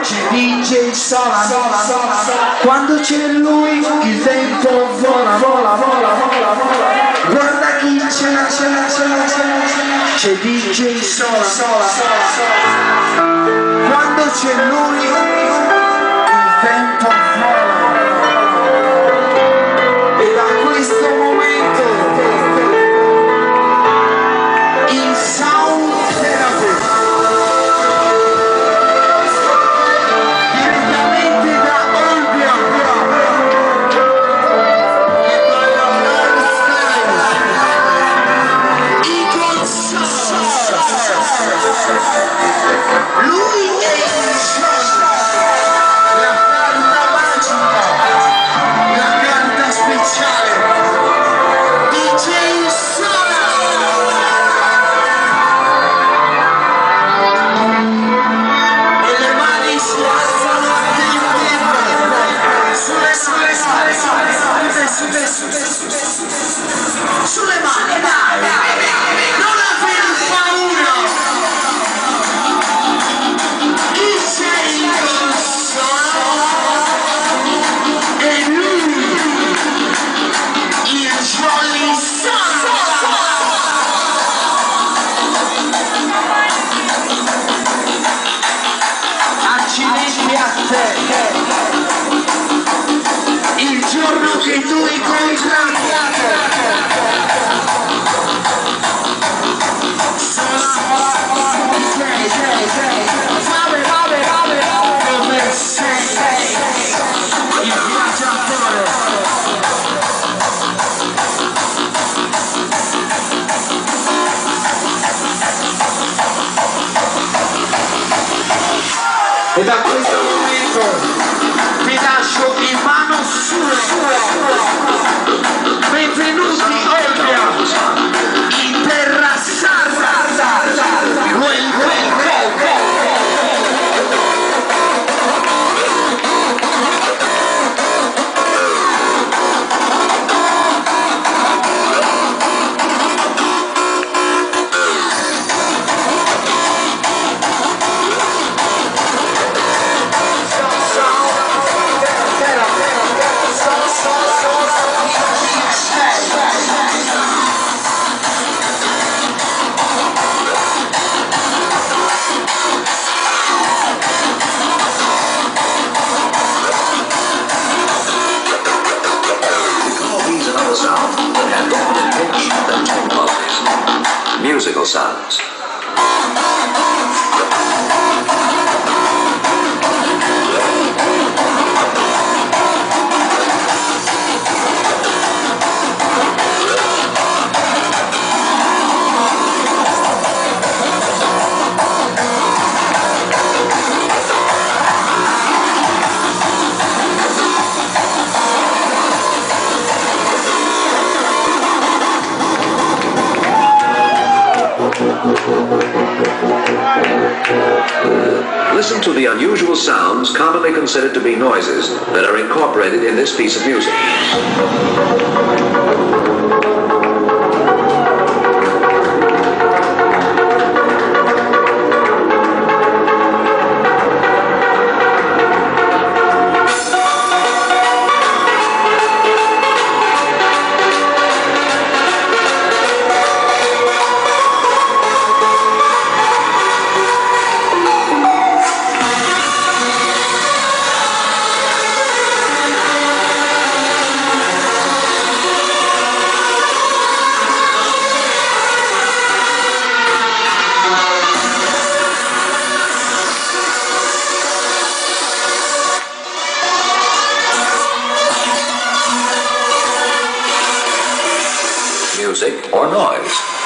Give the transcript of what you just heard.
c'è DJ Sola, quando c'è lui il tempo vola, vola, vola, vola, vola. Guarda chi c'è DJ Sola, quando c'è lui il tempo vola. E da questo momento il Sound Therapy direttamente da Olbia e dalla lifestyle Eagle Sound. Lui è il Sound, la carta magica, la carta speciale, DJ Sola. E le mani si alzano a sulle mani, dai, non aver paura. Chi sei il Sola? E lui, il Jolly Sola. Accidenti a te, il giorno che tu incontrai dove sei, il viaggiatore. E da questo momento vi lascio in mano sua. Benvenuti Olbia, in terra sarda. Musical sounds. Listen to the unusual sounds commonly considered to be noises that are incorporated in this piece of music. Music or noise.